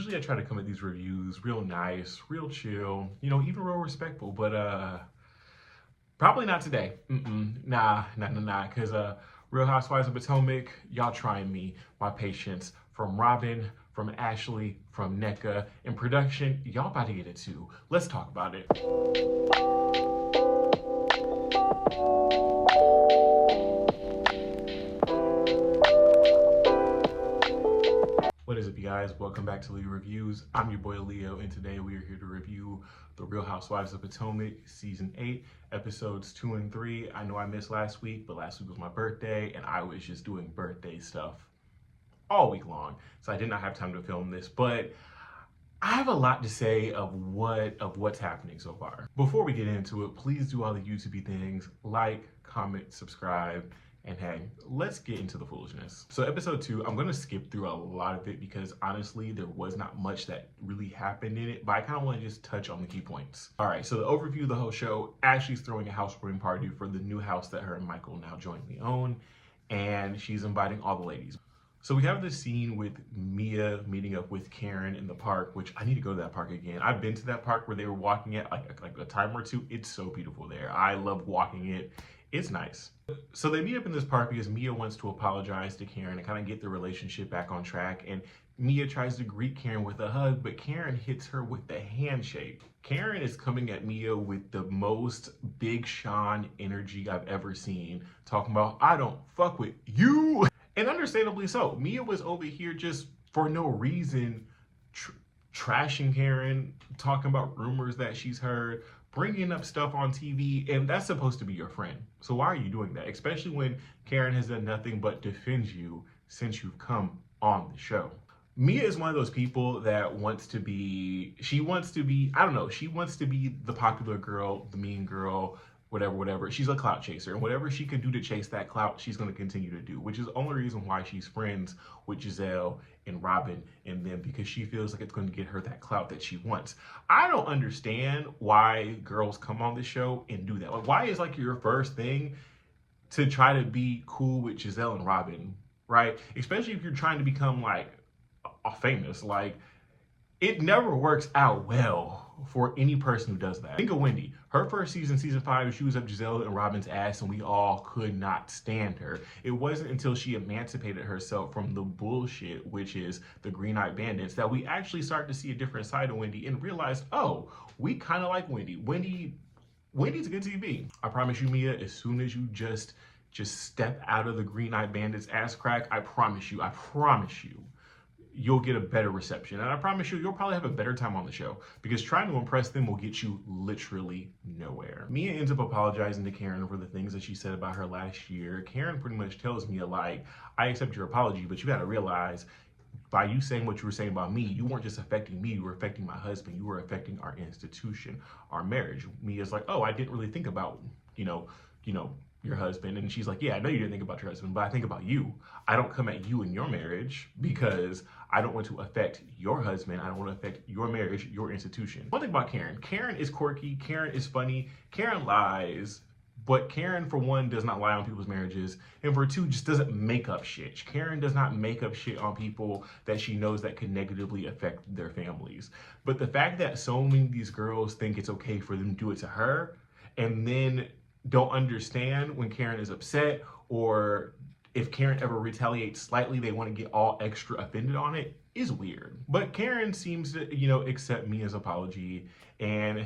Usually I try to come at these reviews real nice, real chill, even real respectful, but probably not today. Nah, because Real Housewives of Potomac, y'all trying me, my patience, from Robin, from Ashley, from NECA, in production, y'all about to get it too. Let's talk about it. What is up, you guys? Welcome back to Leo Reviews. I'm your boy Leo, and today we are here to review The Real Housewives of Potomac, Season 8, Episodes 2 and 3. I know I missed last week, but last week was my birthday, and I was just doing birthday stuff all week long, so I did not have time to film this, but I have a lot to say of what's happening so far. Before we get into it, please do all the YouTube things, like, comment, subscribe, and hey, let's get into the foolishness. So episode 2, I'm gonna skip through a lot of it because honestly, there was not much that really happened in it, but I kind of want to just touch on the key points. All right, so the overview of the whole show, Ashley's throwing a housewarming party for the new house that her and Michael now jointly own, and she's inviting all the ladies. So we have this scene with Mia meeting up with Karen in the park, which I need to go to that park again. I've been to that park where they were walking it like a time or two. It's so beautiful there. I love walking it. It's nice. So they meet up in this park because Mia wants to apologize to Karen and kind of get the relationship back on track. And Mia tries to greet Karen with a hug, but Karen hits her with the handshake. Karen is coming at Mia with the most Big Sean energy I've ever seen, talking about, I don't fuck with you. And understandably so. Mia was over here just for no reason trashing Karen, talking about rumors that she's heard, bringing up stuff on TV, and that's supposed to be your friend. So why are you doing that? Especially when Karen has done nothing but defend you since you've come on the show. Mia is one of those people that wants to be the popular girl, the mean girl, whatever. She's a clout chaser, and whatever she can do to chase that clout, she's going to continue to do, which is the only reason why she's friends with Giselle and Robin and them, because she feels like it's going to get her that clout that she wants. I don't understand why girls come on the show and do that. Like, why is like your first thing to try to be cool with Giselle and Robin, right? Especially if you're trying to become like famous. Like, it never works out well for any person who does that. Think of Wendy. Her first season, season 5, she was up Giselle and Robin's ass, and we all could not stand her. It wasn't until she emancipated herself from the bullshit, which is the Green Eyed Bandits, that we actually started to see a different side of Wendy and realized, oh, we kind of like Wendy. Wendy's a good TV. I promise you, Mia, as soon as you just step out of the Green Eyed Bandits ass crack, I promise you, you'll get a better reception. And I promise you, you'll probably have a better time on the show, because trying to impress them will get you literally nowhere. Mia ends up apologizing to Karen for the things that she said about her last year. Karen pretty much tells Mia, like, I accept your apology, but you gotta realize, by you saying what you were saying about me, you weren't just affecting me, you were affecting my husband, you were affecting our institution, our marriage. Mia's like, oh, I didn't really think about, your husband. And she's like, yeah, I know you didn't think about your husband, but I think about you. I don't come at you in your marriage because I don't want to affect your husband. I don't want to affect your marriage, your institution. One thing about Karen is quirky. Karen is funny. Karen lies. But Karen, for one, does not lie on people's marriages. And for two, just doesn't make up shit. Karen does not make up shit on people that she knows that could negatively affect their families. But the fact that so many of these girls think it's okay for them to do it to her, and then don't understand when Karen is upset, or if Karen ever retaliates slightly, they want to get all extra offended on it, is weird. But Karen seems to, accept Mia's apology, and,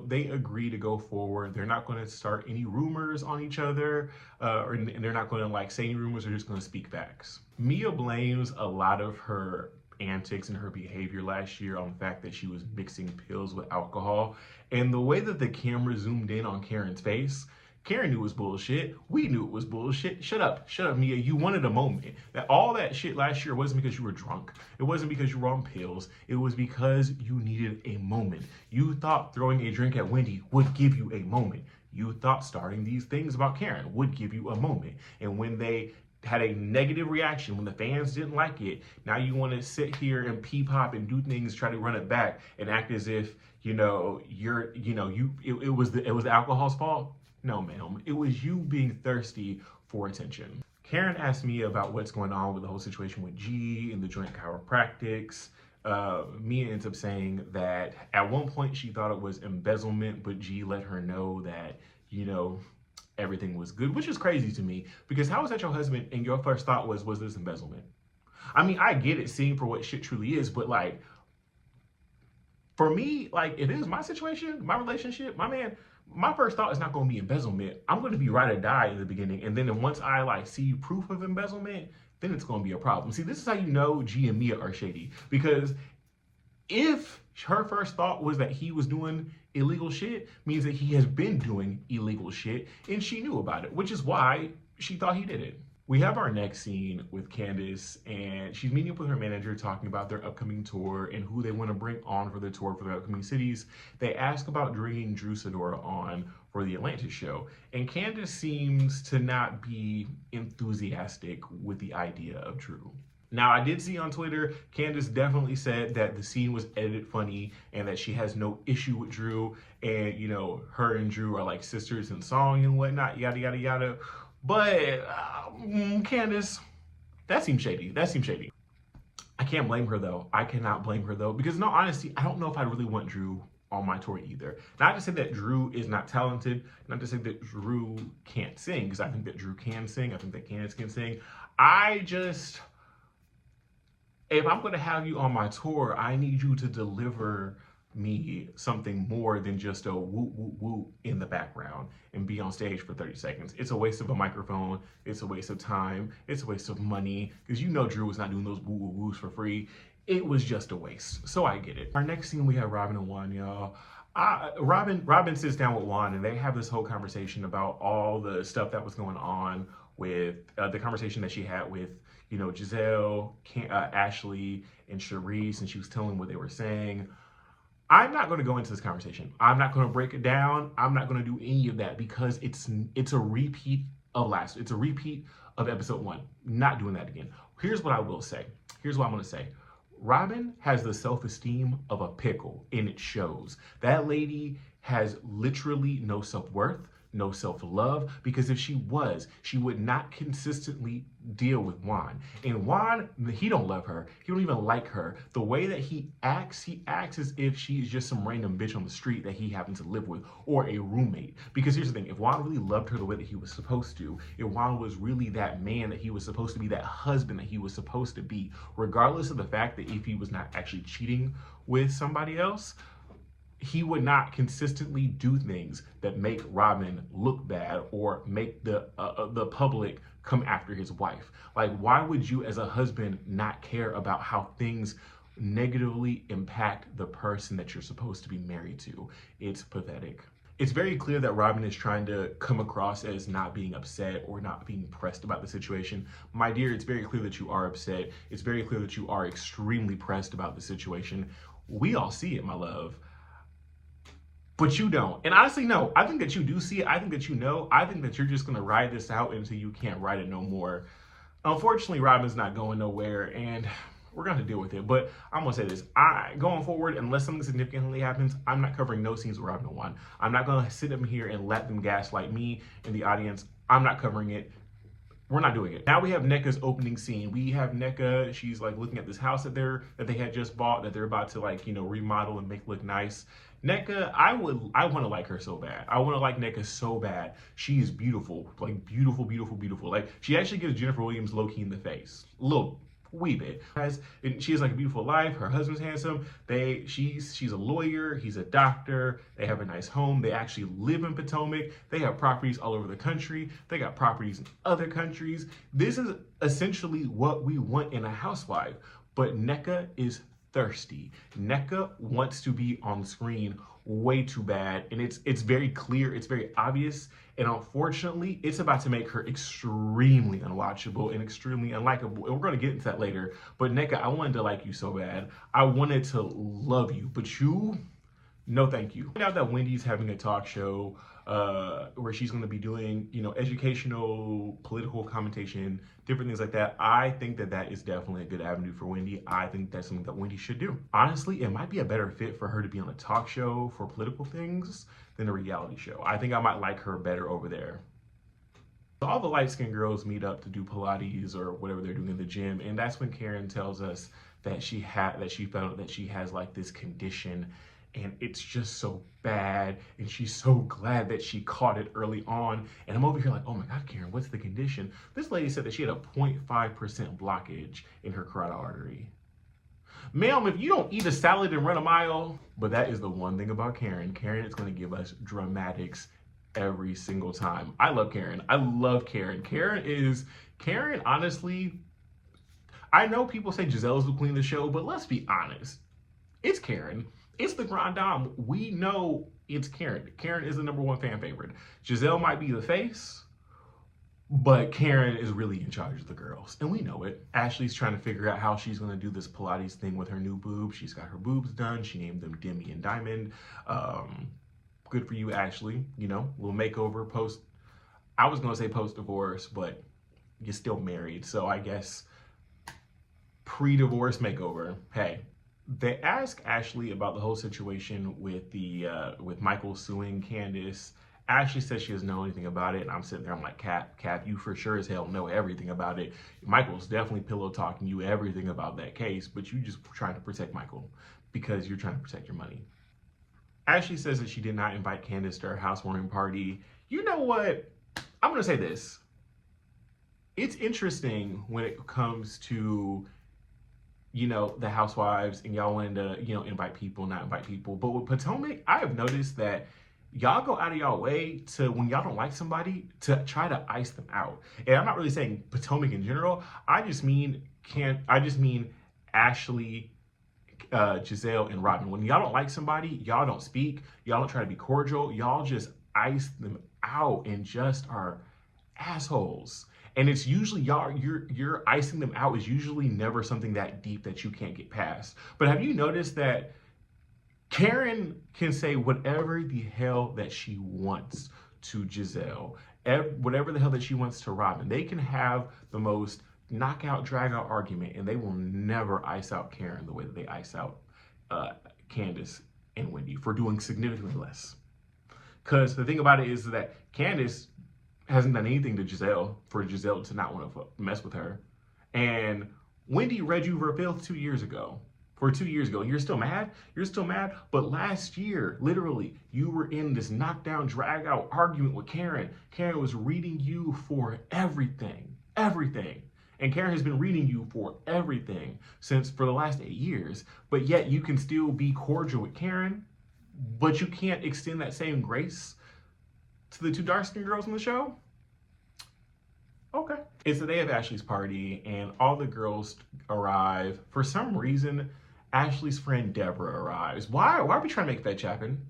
they agree to go forward. They're not going to start any rumors on each other, and they're not going to say any rumors. They're just going to speak facts. Mia blames a lot of her antics and her behavior last year on the fact that she was mixing pills with alcohol, and the way that the camera zoomed in on Karen's face, Karen knew it was bullshit. We knew it was bullshit. Shut up, Mia. You wanted a moment. All that shit last year wasn't because you were drunk. It wasn't because you were on pills. It was because you needed a moment. You thought throwing a drink at Wendy would give you a moment. You thought starting these things about Karen would give you a moment. And when they had a negative reaction, when the fans didn't like it, now you want to sit here and pop and do things, try to run it back and act as if, it was the alcohol's fault. No, ma'am. It was you being thirsty for attention. Karen asked me about what's going on with the whole situation with G and the joint chiropractics. Mia ends up saying that at one point she thought it was embezzlement, but G let her know that, you know, everything was good, which is crazy to me because how is that your husband and your first thought was this embezzlement? I mean, I get it, seeing for what shit truly is, but like, for me, like, if it was my situation, my relationship, my man, my first thought is not going to be embezzlement. I'm going to be ride or die in the beginning, and then once I like see proof of embezzlement, then it's going to be a problem. See, this is how you know G and Mia are shady, because if her first thought was that he was doing illegal shit, means that he has been doing illegal shit, and she knew about it, which is why she thought he did it. We have our next scene with Candace, and she's meeting up with her manager, talking about their upcoming tour and who they want to bring on for the tour for their upcoming cities. They ask about bringing Drew Sidora on for the Atlantis show, and Candace seems to not be enthusiastic with the idea of Drew. Now, I did see on Twitter, Candace definitely said that the scene was edited funny and that she has no issue with Drew, and, you know, her and Drew are like sisters in song and whatnot, yada, yada, yada. But Candace, that seems shady. That seems shady. I can't blame her though. I cannot blame her though, because in all honesty, I don't know if I really want Drew on my tour either. Not to say that Drew is not talented, not to say that Drew can't sing, because I think that Drew can sing. I think that Candace can sing. If I'm going to have you on my tour, I need you to deliver me something more than just a whoop, whoop, whoop in the background and be on stage for 30 seconds. It's a waste of a microphone. It's a waste of time. It's a waste of money, because you know Drew was not doing those woo, woo, woos for free. It was just a waste. So I get it. Our next scene, we have Robin and Juan, y'all. Robin sits down with Juan, and they have this whole conversation about all the stuff that was going on with the conversation that she had with, you know, Giselle, Ashley, and Charisse, and she was telling what they were saying. I'm not going to go into this conversation. I'm not going to break it down. I'm not going to do any of that, because it's a repeat of it's a repeat of episode 1. Not doing that again. Here's what I will say. Here's what I'm going to say. Robin has the self-esteem of a pickle, and it shows. That lady has literally no self-worth, no self-love, because if she was, she would not consistently deal with Juan. And Juan, he don't love her. He don't even like her. The way that he acts as if she's just some random bitch on the street that he happens to live with, or a roommate. Because here's the thing, if Juan really loved her the way that he was supposed to, if Juan was really that man that he was supposed to be, that husband that he was supposed to be, regardless of the fact that if he was not actually cheating with somebody else, he would not consistently do things that make Robin look bad or make the public come after his wife. Like, why would you as a husband not care about how things negatively impact the person that you're supposed to be married to? It's pathetic. It's very clear that Robin is trying to come across as not being upset or not being pressed about the situation. My dear, it's very clear that you are upset. It's very clear that you are extremely pressed about the situation. We all see it, my love. But you don't. And honestly, no, I think that you do see it. I think that you know. I think that you're just going to ride this out until you can't ride it no more. Unfortunately, Robin's not going nowhere, and we're going to deal with it. But I'm going to say this. Going forward, unless something significantly happens, I'm not covering no scenes with Robin and Juan. I'm not going to sit up here and let them gaslight me and the audience. I'm not covering it. We're not doing it. Now we have NECA's opening scene. We have NECA. She's like looking at this house that they had just bought, that they're about to, like, you know, remodel and make look nice. NECA, I want to like her so bad. I want to like NECA so bad. She is beautiful, like beautiful, beautiful, beautiful. Like, she actually gives Jennifer Williams low-key in the face, a little wee bit. She has like a beautiful life. Her husband's handsome. She's a lawyer. He's a doctor. They have a nice home. They actually live in Potomac. They have properties all over the country. They got properties in other countries. This is essentially what we want in a housewife. But NECA is thirsty. NECA wants to be on screen way too bad, and it's very clear, it's very obvious, and unfortunately, it's about to make her extremely unwatchable and extremely unlikable, and we're going to get into that later. But NECA, I wanted to like you so bad. I wanted to love you, but you, no thank you. Now that Wendy's having a talk show where she's going to be doing, you know, educational, political commentation, different things like that. I think that that is definitely a good avenue for Wendy. I think that's something that Wendy should do. Honestly, it might be a better fit for her to be on a talk show for political things than a reality show. I think I might like her better over there. So all the light-skinned girls meet up to do Pilates or whatever they're doing in the gym, and that's when Karen tells us that she found that she has like this condition, and it's just so bad, and she's so glad that she caught it early on. And I'm over here like, oh my God, Karen, what's the condition? This lady said that she had a 0.5% blockage in her carotid artery. Ma'am, if you don't eat a salad and run a mile, but that is the one thing about Karen. Karen is going to give us dramatics every single time. I love Karen. I love Karen. Karen, honestly, I know people say Giselle's the queen of the show, but let's be honest. It's Karen. It's the grand dame. We know it's Karen. Karen is the #1 fan favorite. Giselle might be the face, but Karen is really in charge of the girls, and we know it. Ashley's trying to figure out how she's going to do this Pilates thing with her new boobs. She's got her boobs done. She named them Demi and Diamond. Good for you, Ashley. You know, little makeover post. I was going to say post-divorce, but you're still married, so I guess pre-divorce makeover. Hey. They ask Ashley about the whole situation with with Michael suing Candace. Ashley says she doesn't know anything about it, and I'm sitting there, I'm like, Cap, you for sure as hell know everything about it. Michael's definitely pillow talking you everything about that case, but you just trying to protect Michael because you're trying to protect your money. Ashley says that she did not invite Candace to her housewarming party. You know what? I'm gonna say this. It's interesting when it comes to, you know, the Housewives, and y'all wanting to, you know, invite people, not invite people. But with Potomac, I have noticed that y'all go out of y'all way to, when y'all don't like somebody, to try to ice them out. And I'm not really saying Potomac in general. I just mean Ashley, Giselle, and Robin. When y'all don't like somebody, y'all don't speak. Y'all don't try to be cordial. Y'all just ice them out and just are assholes. And it's usually you're icing them out is usually never something that deep that you can't get past. But have you noticed that Karen can say whatever the hell that she wants to Giselle, whatever the hell that she wants to Robin? They can have the most knockout, drag out argument, and they will never ice out Karen the way that they ice out Candace and Wendy for doing significantly less. Because the thing about it is that Candace hasn't done anything to Giselle for Giselle to not want to mess with her. And Wendy read you for filth 2 years ago. For 2 years ago. You're still mad? You're still mad? But last year, literally, you were in this knockdown, drag out argument with Karen. Karen was reading you for everything. Everything. And Karen has been reading you for everything for the last 8 years. But yet you can still be cordial with Karen, but you can't extend that same grace to the 2 dark-skinned girls on the show? Okay. It's the day of Ashley's party, and all the girls arrive. For some reason, Ashley's friend Deborah arrives. Why are we trying to make fetch happen?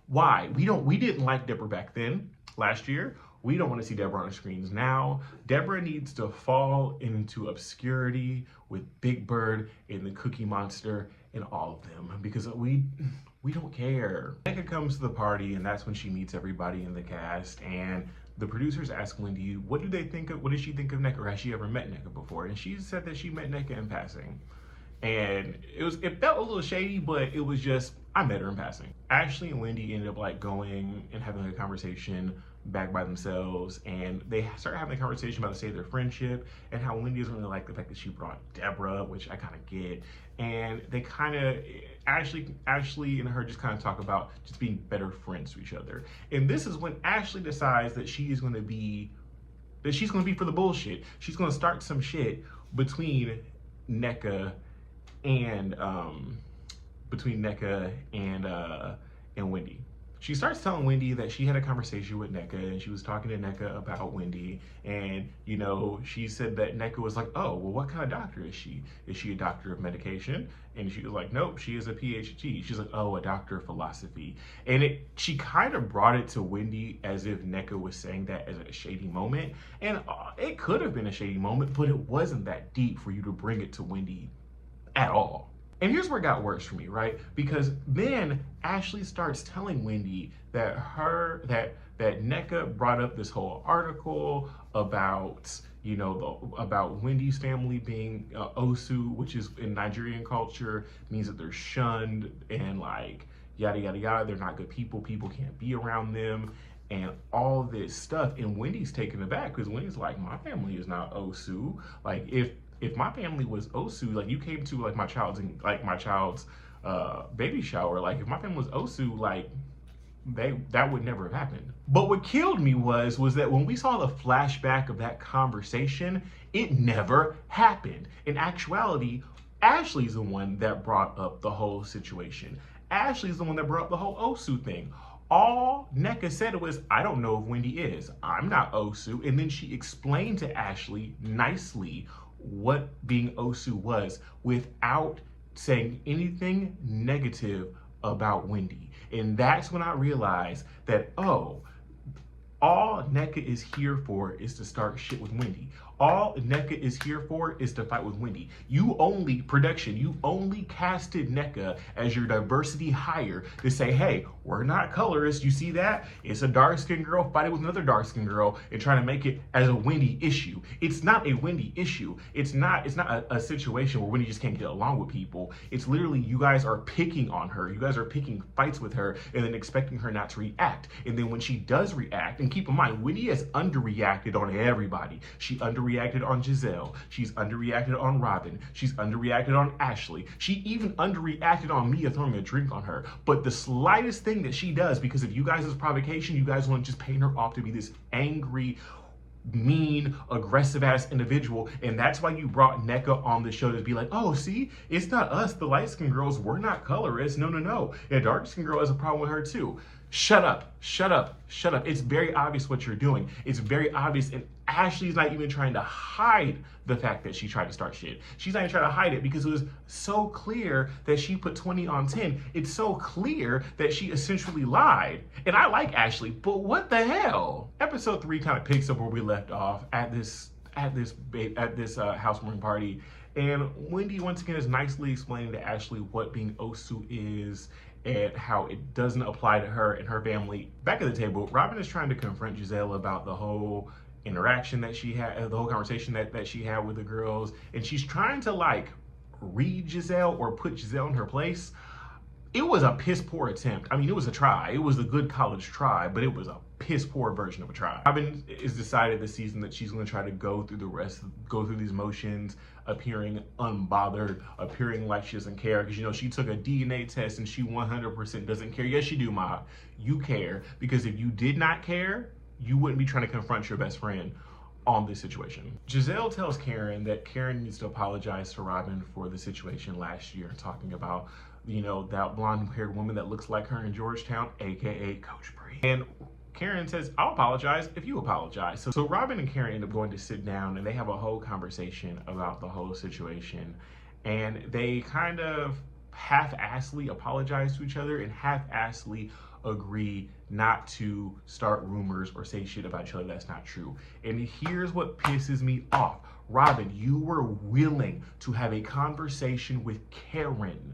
Why? We didn't like Deborah back then, last year. We don't want to see Deborah on the screens now. Deborah needs to fall into obscurity with Big Bird and the Cookie Monster and all of them, because we don't care. Nneka comes to the party, and that's when she meets everybody in the cast, and the producers ask Wendy, what did she think of Nneka, or has she ever met Nneka before? And she said that she met Nneka in passing. And it felt a little shady, but it was just, I met her in passing. Ashley and Wendy ended up like going and having a conversation back by themselves, and they started having a conversation about the state of their friendship and how Wendy doesn't really like the fact that she brought Deborah, which I kind of get. And they kind of, Ashley and her just kind of talk about just being better friends to each other. And this is when Ashley decides that she's going to be for the bullshit. She's going to start some shit between Nneka and Wendy. She starts telling Wendy that she had a conversation with Nneka, and she was talking to Nneka about Wendy, and, you know, she said that Nneka was like, oh, well, what kind of doctor is she? Is she a doctor of medication? And she was like, nope, she is a PhD. She's like, oh, a doctor of philosophy. And she kind of brought it to Wendy as if Nneka was saying that as a shady moment, and it could have been a shady moment, but it wasn't that deep for you to bring it to Wendy at all. And here's where it got worse for me, right? Because then Ashley starts telling Wendy that Nneka brought up this whole article about, you know, about Wendy's family being Osu, which is in Nigerian culture, means that they're shunned and like yada, yada, yada. They're not good people. People can't be around them and all this stuff. And Wendy's taken aback because Wendy's like, my family is not Osu. Like, if if my family was Osu, like you came to like my child's baby shower, like if my family was Osu, like that would never have happened. But what killed me was that when we saw the flashback of that conversation, it never happened. In actuality, Ashley's the one that brought up the whole situation. Ashley's the one that brought up the whole Osu thing. All Nneka said was, I don't know if Wendy is. I'm not Osu. And then she explained to Ashley nicely what being Osu was without saying anything negative about Wendy. And that's when I realized that, oh, all Nneka is here for is to start shit with Wendy. All Nneka is here for is to fight with Wendy. You only casted Nneka as your diversity hire to say, hey, we're not colorists. You see that? It's a dark-skinned girl fighting with another dark-skinned girl and trying to make it as a Wendy issue. It's not a Wendy issue. It's not a situation where Wendy just can't get along with people. It's literally you guys are picking on her. You guys are picking fights with her and then expecting her not to react. And then when she does react, and keep in mind, Wendy has underreacted on everybody. She underreacted on Giselle. She's underreacted on Robin. She's underreacted on Ashley. She even underreacted on Mia throwing a drink on her. But the slightest thing that she does, because of you guys' provocation, you guys want to just paint her off to be this angry, mean, aggressive ass individual. And that's why you brought Nneka on the show to be like, oh, see, it's not us, the light skinned girls. We're not colorists. No. A dark skinned girl has a problem with her too. Shut up. It's very obvious what you're doing. It's very obvious. And Ashley's not even trying to hide the fact that she tried to start shit. She's not even trying to hide it because it was so clear that she put 20 on 10. It's so clear that she essentially lied. And I like Ashley, but what the hell? Episode 3 kind of picks up where we left off at this housewarming party. And Wendy once again is nicely explaining to Ashley what being Osu is and how it doesn't apply to her and her family. Back at the table, Robin is trying to confront Giselle about the whole interaction that she had, the whole conversation that she had with the girls. And she's trying to like read Giselle or put Giselle in her place. It was a piss poor attempt. I mean, it was a try. It was a good college try, but it was a piss poor version of a try. Robin is decided this season that she's going to try to go through these motions, appearing unbothered, appearing like she doesn't care. Because, you know, she took a DNA test and she 100% doesn't care. Yes, you do, Ma. You care. Because if you did not care, you wouldn't be trying to confront your best friend on this situation. Giselle tells Karen that Karen needs to apologize to Robin for the situation last year, talking about, you know, that blonde-haired woman that looks like her in Georgetown, aka Coach Bree. And Karen says, I'll apologize if you apologize. So Robin and Karen end up going to sit down and they have a whole conversation about the whole situation. And they kind of half-assedly apologize to each other and half-assedly agree not to start rumors or say shit about each other that's not true. And here's what pisses me off. Robin, you were willing to have a conversation with Karen.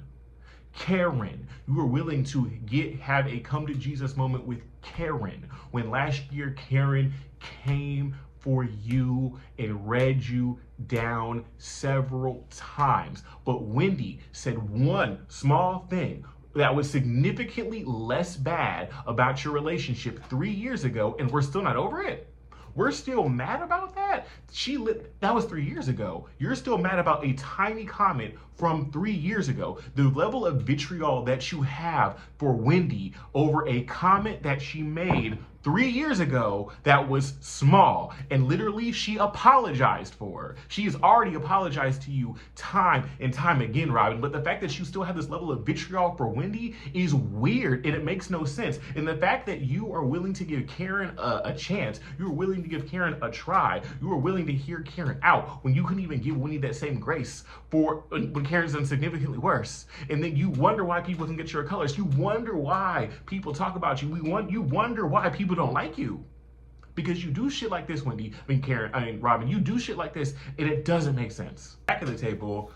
You were willing to have a come to Jesus moment with Karen when last year Karen came for you and read you down several times. But Wendy said one small thing that was significantly less bad about your relationship 3 years ago, and we're still not over it. We're still mad about that? That was 3 years ago. You're still mad about a tiny comment from 3 years ago. The level of vitriol that you have for Wendy over a comment that she made 3 years ago that was small, and literally she apologized for. She has already apologized to you time and time again, Robin, but the fact that you still have this level of vitriol for Wendy is weird, and it makes no sense. And the fact that you are willing to give Karen a chance, you are willing to give Karen a try, you are willing to hear Karen out when you couldn't even give Wendy that same grace for when Karen's done significantly worse. And then you wonder why people think it's your colors. You wonder why people talk about you. You wonder why people don't like you. Because you do shit like this, Robin, you do shit like this and it doesn't make sense. Back at the table,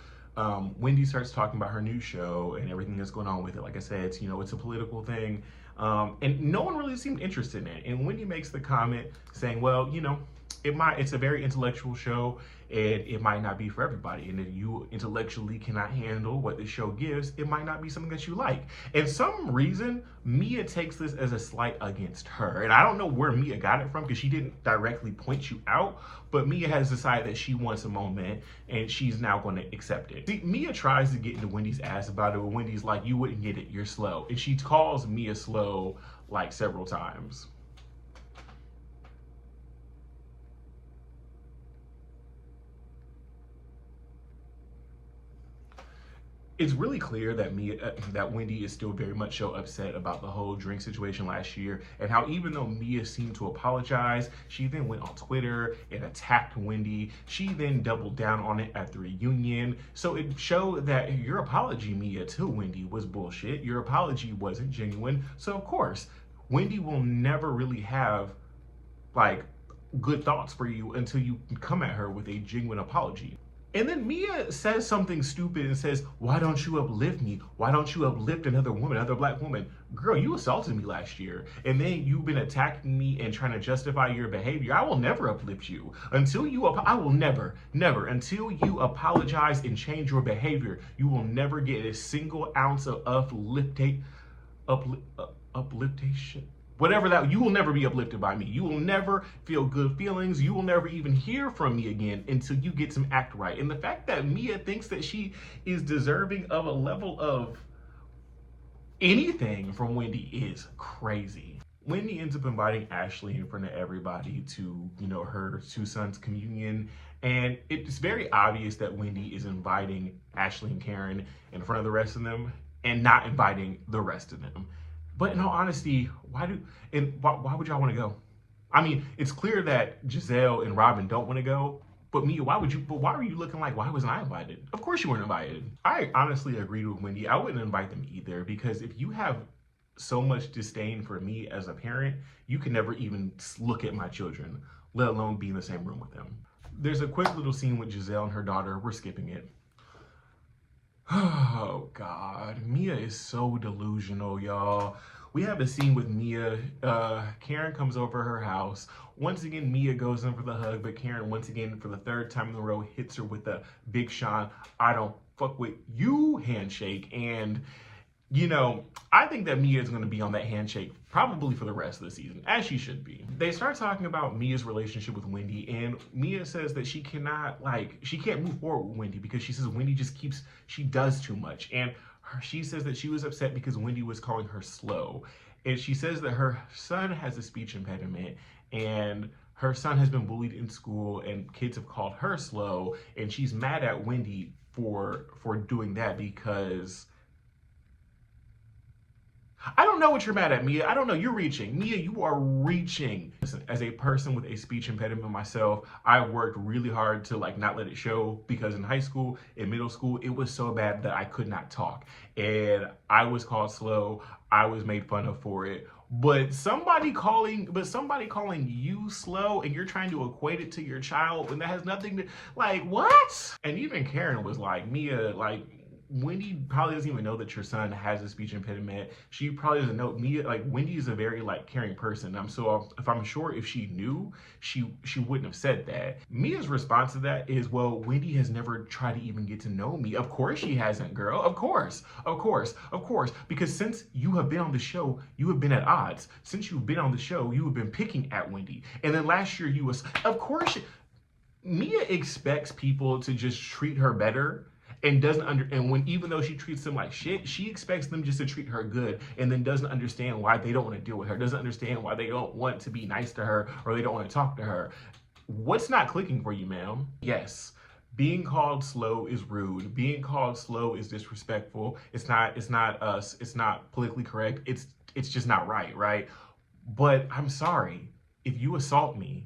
Wendy starts talking about her new show and everything that's going on with it. Like I said, it's a political thing. And no one really seemed interested in it. And Wendy makes the comment saying, well, it's a very intellectual show, and it might not be for everybody. And if you intellectually cannot handle what the show gives, it might not be something that you like. And some reason Mia takes this as a slight against her, and I don't know where Mia got it from, because she didn't directly point you out, but Mia has decided that she wants a moment and she's now going to accept it. See, Mia tries to get into Wendy's ass about it, but Wendy's like, you wouldn't get it, you're slow. And she calls Mia slow like several times. It's really clear that that Wendy is still very much so upset about the whole drink situation last year, and how even though Mia seemed to apologize, she then went on Twitter and attacked Wendy. She then doubled down on it at the reunion. So it showed that your apology, Mia, to Wendy was bullshit. Your apology wasn't genuine. So of course, Wendy will never really have like good thoughts for you until you come at her with a genuine apology. And then Mia says something stupid and says, why don't you uplift me? Why don't you uplift another woman, another black woman? Girl, you assaulted me last year. And then you've been attacking me and trying to justify your behavior. I will never uplift you. I will never, until you apologize and change your behavior, you will never get a single ounce of upliftation. Whatever that, you will never be uplifted by me. You will never feel good feelings. You will never even hear from me again until you get some act right. And the fact that Mia thinks that she is deserving of a level of anything from Wendy is crazy. Wendy ends up inviting Ashley in front of everybody to, her two sons' communion. And it's very obvious that Wendy is inviting Ashley and Karen in front of the rest of them and not inviting the rest of them. But in all honesty, why would y'all want to go? I mean, it's clear that Giselle and Robin don't want to go, but Mia, why are you looking like, why wasn't I invited? Of course you weren't invited. I honestly agreed with Wendy. I wouldn't invite them either, because if you have so much disdain for me as a parent, you can never even look at my children, let alone be in the same room with them. There's a quick little scene with Giselle and her daughter. We're skipping it. Oh God, Mia is so delusional, y'all. We have a scene with Mia. Karen comes over her house. Once again, Mia goes in for the hug, but Karen, once again, for the third time in a row, hits her with a Big Sean, I don't fuck with you handshake. And I think that Mia is going to be on that handshake probably for the rest of the season, as she should be. They start talking about Mia's relationship with Wendy, and Mia says that she can't move forward with Wendy because she says Wendy she does too much. And she says that she was upset because Wendy was calling her slow. And she says that her son has a speech impediment, and her son has been bullied in school, and kids have called her slow, and she's mad at Wendy for doing that because I don't know what you're mad at, Mia. I don't know. You're reaching. Mia, you are reaching. Listen, as a person with a speech impediment myself, I worked really hard to not let it show, because in high school, in middle school, it was so bad that I could not talk. And I was called slow. I was made fun of for it. But somebody calling you slow, and you're trying to equate it to your child when that has nothing to, what? And even Karen was like, Mia, Wendy probably doesn't even know that your son has a speech impediment. She probably doesn't know. Mia, Wendy is a very caring person. If she knew, she wouldn't have said that. Mia's response to that is, well, Wendy has never tried to even get to know me. Of course she hasn't, girl. Of course. Because since you have been on the show, you have been at odds. Since you've been on the show, you have been picking at Wendy. And then last year Mia expects people to just treat her better, and even though she treats them like shit, she expects them just to treat her good, and then doesn't understand why they don't want to deal with her, doesn't understand why they don't want to be nice to her, or they don't want to talk to her. What's not clicking for you, ma'am? Yes, being called slow is rude. Being called slow is disrespectful. It's not politically correct. It's just not right? But I'm sorry, if you assault me,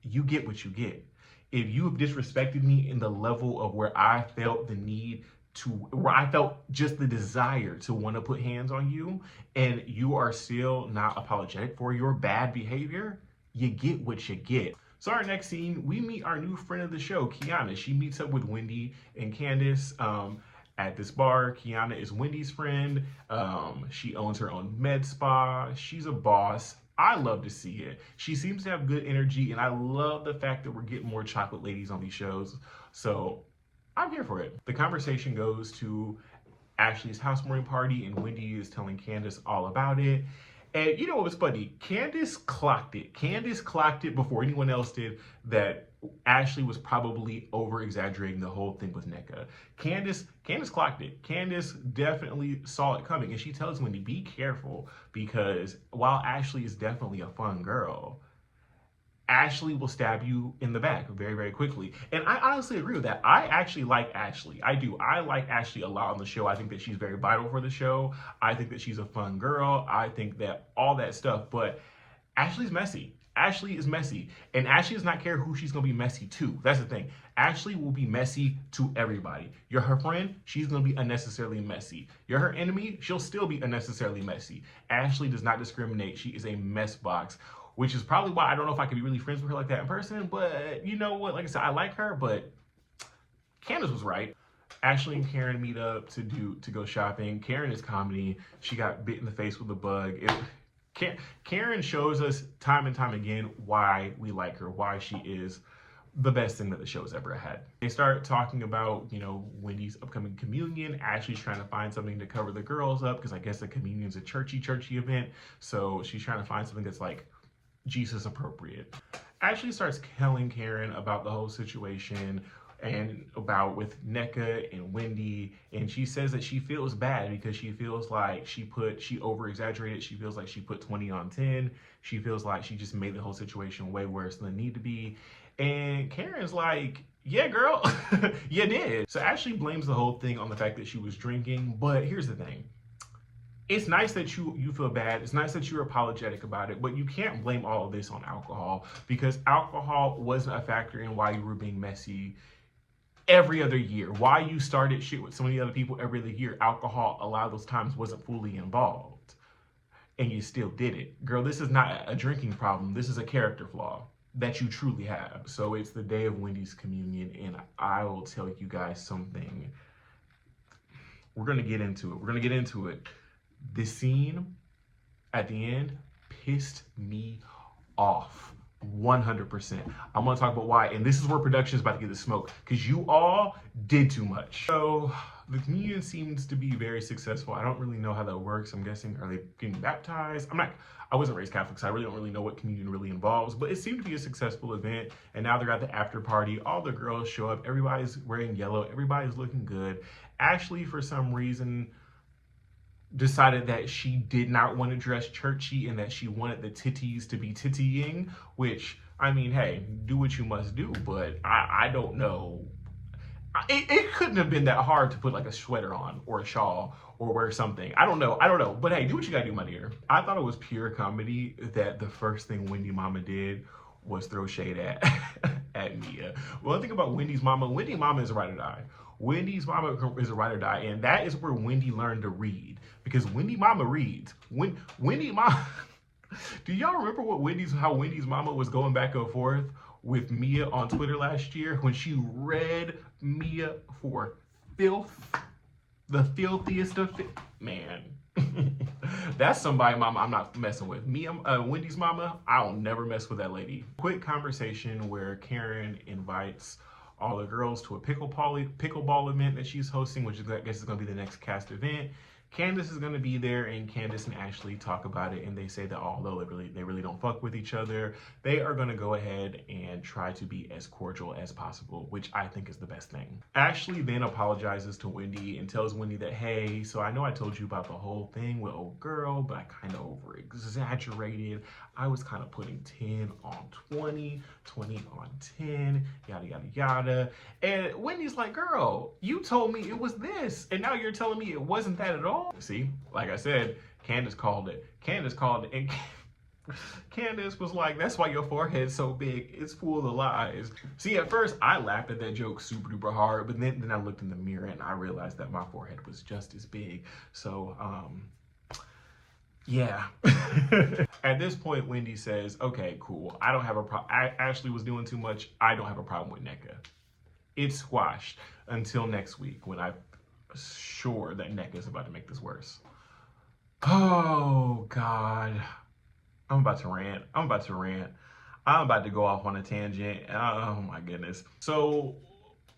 you get what you get. If you have disrespected me in the level of where I felt where I felt just the desire to want to put hands on you, and you are still not apologetic for your bad behavior, you get what you get. So our next scene, we meet our new friend of the show, Kiana. She meets up with Wendy and Candace at this bar. Kiana is Wendy's friend. She owns her own med spa. She's a boss. I love to see it. She seems to have good energy, and I love the fact that we're getting more chocolate ladies on these shows. So I'm here for it. The conversation goes to Ashley's housewarming party, and Wendy is telling Candace all about it. And you know what was funny? Candace clocked it. Candace clocked it before anyone else did that Ashley was probably over exaggerating the whole thing with NECA. Candace clocked it. Candace definitely saw it coming. And she tells Wendy, be careful, because while Ashley is definitely a fun girl, Ashley will stab you in the back very, very quickly. And I honestly agree with that. I actually like Ashley. I do. I like Ashley a lot on the show. I think that she's very vital for the show. I think that she's a fun girl. I think that all that stuff. But Ashley's messy. Ashley is messy. And Ashley does not care who she's going to be messy to. That's the thing. Ashley will be messy to everybody. You're her friend, she's going to be unnecessarily messy. You're her enemy, she'll still be unnecessarily messy. Ashley does not discriminate. She is a mess box, which is probably why I don't know if I could be really friends with her like that in person. But you know what? Like I said, I like her, but Candace was right. Ashley and Karen meet up to go shopping. Karen is comedy. She got bit in the face with a bug. Karen shows us time and time again why we like her, why she is the best thing that the show's ever had. They start talking about, Wendy's upcoming communion. Ashley's trying to find something to cover the girls up, because I guess the communion's a churchy event. So she's trying to find something that's like Jesus appropriate. Ashley starts telling Karen about the whole situation and about with NECA and Wendy, and she says that she feels bad because she feels like she over exaggerated. She feels like she put 20 on 10. She feels like she just made the whole situation way worse than it needed to be. And Karen's like, yeah, girl, you did. So Ashley blames the whole thing on the fact that she was drinking. But here's the thing. It's nice that you feel bad. It's nice that you're apologetic about it, but you can't blame all of this on alcohol, because alcohol wasn't a factor in why you were being messy every other year. Why you started shit with so many other people every other year. Alcohol a lot of those times wasn't fully involved, and you still did it. Girl, this is not a drinking problem. This is a character flaw that you truly have. So it's the day of Wendy's communion, and I will tell you guys something. We're gonna get into it. This scene at the end pissed me off 100%. I'm gonna talk about why, and this is where production is about to get the smoke, because you all did too much. So the communion seems to be very successful. I don't really know how that works. I'm guessing, are they getting baptized? I wasn't raised Catholic, so I really don't really know what communion really involves, but it seemed to be a successful event. And now they're at the after party. All the girls show up. Everybody's wearing yellow. Everybody's looking good. Ashley, for some reason, decided that she did not want to dress churchy and that she wanted the titties to be tittying, which, I mean, hey, do what you must do, but I don't know. It couldn't have been that hard to put like a sweater on or a shawl or wear something. I don't know. But hey, do what you gotta do, my dear. I thought it was pure comedy that the first thing Wendy Mama did was throw shade at Mia. One thing about Wendy Mama is a ride or die. Wendy's mama is a ride or die, and that is where Wendy learned to read, because Wendy Mama reads. Wendy Mama, do y'all remember how Wendy's mama was going back and forth with Mia on Twitter last year when she read Mia for filth, the filthiest of man. That's somebody, mama, I'm not messing with. Wendy's mama, I'll never mess with that lady. Quick conversation where Karen invites all the girls to a pickleball event that she's hosting, which I guess is going to be the next cast event. Candace is going to be there, and Candace and Ashley talk about it, and they say that although they really don't fuck with each other, they are going to go ahead and try to be as cordial as possible, which I think is the best thing. Ashley then apologizes to Wendy and tells Wendy that, hey, so I know I told you about the whole thing with old girl, but I kind of over exaggerated. I was kind of putting 10 on 20, 20 on 10, yada, yada, yada. And Wendy's like, girl, you told me it was this, and now you're telling me it wasn't that at all? See, like I said, Candace called it. And Candace was like, that's why your forehead's so big. It's full of lies. See, at first, I laughed at that joke super duper hard, but then I looked in the mirror and I realized that my forehead was just as big. So, yeah. At this point, Wendy says, okay, cool. I don't have a problem. Ashley was doing too much. I don't have a problem with NECA. It's squashed until next week when I'm sure that NECA is about to make this worse. Oh, God. I'm about to rant. I'm about to rant. I'm about to go off on a tangent. Oh my goodness. So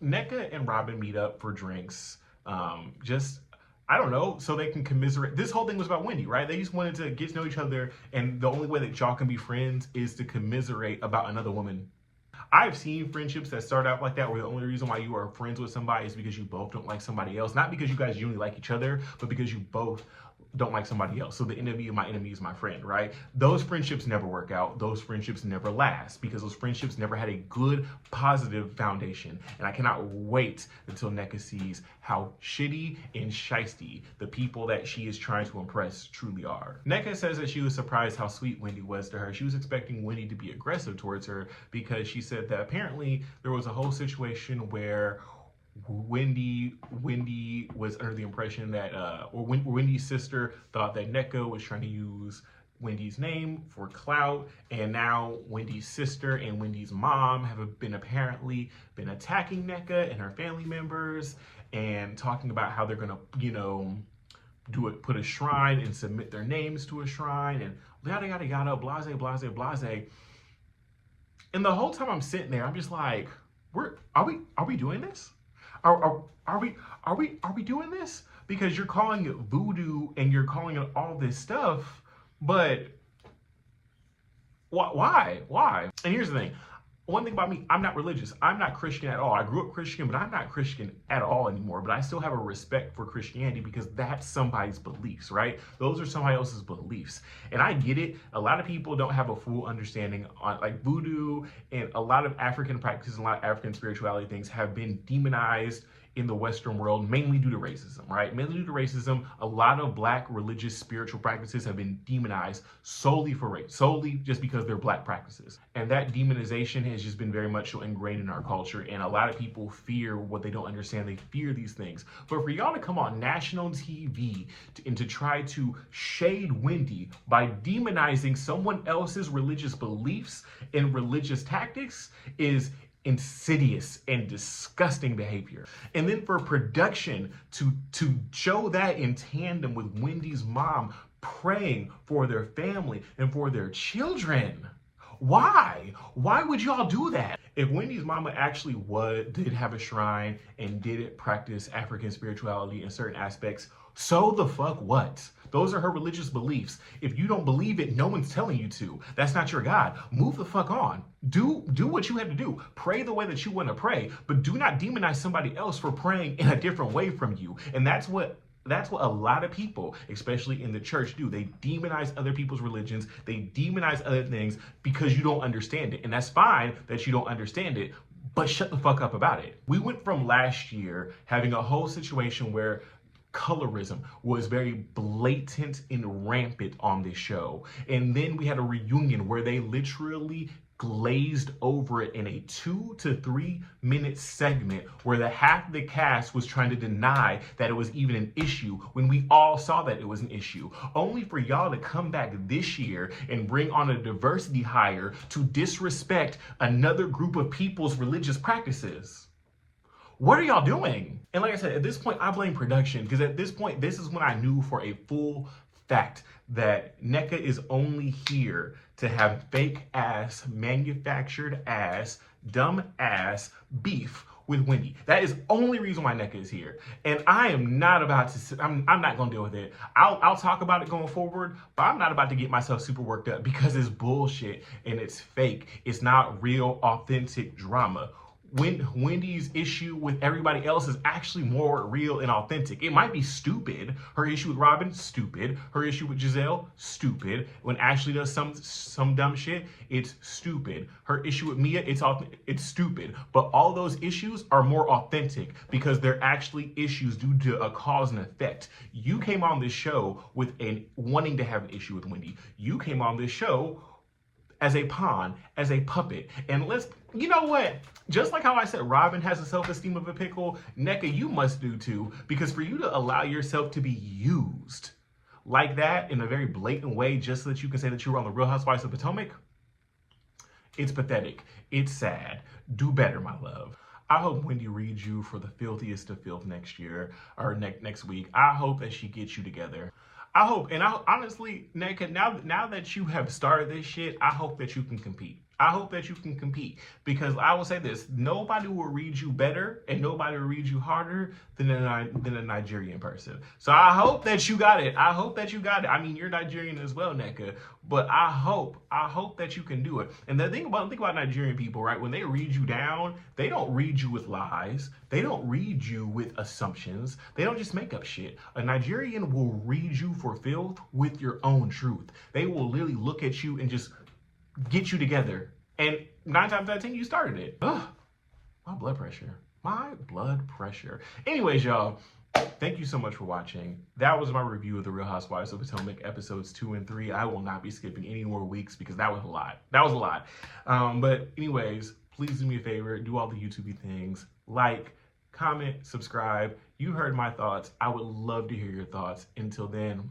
NECA and Robin meet up for drinks. Just I don't know, so they can commiserate. This whole thing was about Wendy, right? They just wanted to get to know each other, and the only way that y'all can be friends is to commiserate about another woman. I've seen friendships that start out like that, where the only reason why you are friends with somebody is because you both don't like somebody else. Not because you guys genuinely like each other, but because you both don't like somebody else. So the enemy of my enemy is my friend, right? Those friendships never work out. Those friendships never last because those friendships never had a good, positive foundation. And I cannot wait until NECA sees how shitty and shisty the people that she is trying to impress truly are. NECA says that she was surprised how sweet Wendy was to her. She was expecting Wendy to be aggressive towards her because she said that apparently there was a whole situation where Wendy was under the impression that, Wendy's sister thought that NECA was trying to use Wendy's name for clout, and now Wendy's sister and Wendy's mom have apparently been attacking NECA and her family members and talking about how they're gonna, put a shrine and submit their names to a shrine and yada yada yada, blase blase blase. And the whole time I'm sitting there, I'm just like, are we doing this? Are we doing this? Because you're calling it voodoo and you're calling it all this stuff, but why? And here's the thing. One thing about me, I'm not religious. I'm not Christian at all. I grew up Christian, but I'm not Christian at all anymore. But I still have a respect for Christianity because that's somebody's beliefs, right? Those are somebody else's beliefs. And I get it. A lot of people don't have a full understanding on like voodoo, and a lot of African practices and a lot of African spirituality things have been demonized in the Western world, mainly due to racism, right? Mainly due to racism, a lot of Black religious spiritual practices have been demonized solely for race, solely just because they're Black practices. And that demonization has just been very much so ingrained in our culture. And a lot of people fear what they don't understand. They fear these things. But for y'all to come on national TV and to try to shade Wendy by demonizing someone else's religious beliefs and religious tactics is insidious and disgusting behavior. And then for production to show that in tandem with Wendy's mom praying for their family and for their children. Why would y'all do that? If Wendy's mama actually did have a shrine and did practice African spirituality in certain aspects, so the fuck what? Those are her religious beliefs. If you don't believe it, no one's telling you to. That's not your God. Move the fuck on. Do what you have to do. Pray the way that you want to pray, but do not demonize somebody else for praying in a different way from you. And that's what a lot of people, especially in the church, do. They demonize other people's religions. They demonize other things because you don't understand it. And that's fine that you don't understand it, but shut the fuck up about it. We went from last year having a whole situation where colorism was very blatant and rampant on this show. And then we had a reunion where they literally glazed over it in a 2 to 3 minute segment where the half of the cast was trying to deny that it was even an issue when we all saw that it was an issue, only for y'all to come back this year and bring on a diversity hire to disrespect another group of people's religious practices. What are y'all doing? And like I said, at this point, I blame production because at this point, this is when I knew for a full fact that NECA is only here to have fake ass, manufactured ass, dumb ass beef with Wendy. That is only reason why NECA is here. And I am not about to, I'm not gonna deal with it. I'll talk about it going forward, but I'm not about to get myself super worked up because it's bullshit and it's fake. It's not real, authentic drama. Wendy's issue with everybody else is actually more real and authentic. It might be stupid. Her issue with Robin, stupid. Her issue with Giselle, stupid. When Ashley does some dumb shit, it's stupid. Her issue with Mia, it's stupid. But all those issues are more authentic because they're actually issues due to a cause and effect. You came on this show with wanting to have an issue with Wendy. You came on this show as a pawn, as a puppet. And you know what? Just like how I said Robin has a self-esteem of a pickle, NECA, you must do too. Because for you to allow yourself to be used like that in a very blatant way just so that you can say that you were on the Real Housewives of Potomac, it's pathetic. It's sad. Do better, my love. I hope Wendy reads you for the filthiest of filth next year or next week. I hope that she gets you together. I hope, and I honestly, Naked, now that you have started this shit, I hope that you can compete. I hope that you can compete because I will say this: nobody will read you better, and nobody will read you harder than a Nigerian person. So I hope that you got it. I hope that you got it. I mean, you're Nigerian as well, Neka, but I hope that you can do it. And the think about Nigerian people, right? When they read you down, they don't read you with lies. They don't read you with assumptions. They don't just make up shit. A Nigerian will read you for filth with your own truth. They will literally look at you and just get you together. And 9 times out of 10, you started it. Ugh, my blood pressure. My blood pressure. Anyways, y'all, thank you so much for watching. That was my review of The Real Housewives of Potomac episodes 2 and 3. I will not be skipping any more weeks because that was a lot. That was a lot. But anyways, please do me a favor. Do all the YouTube things. Like, comment, subscribe. You heard my thoughts. I would love to hear your thoughts. Until then,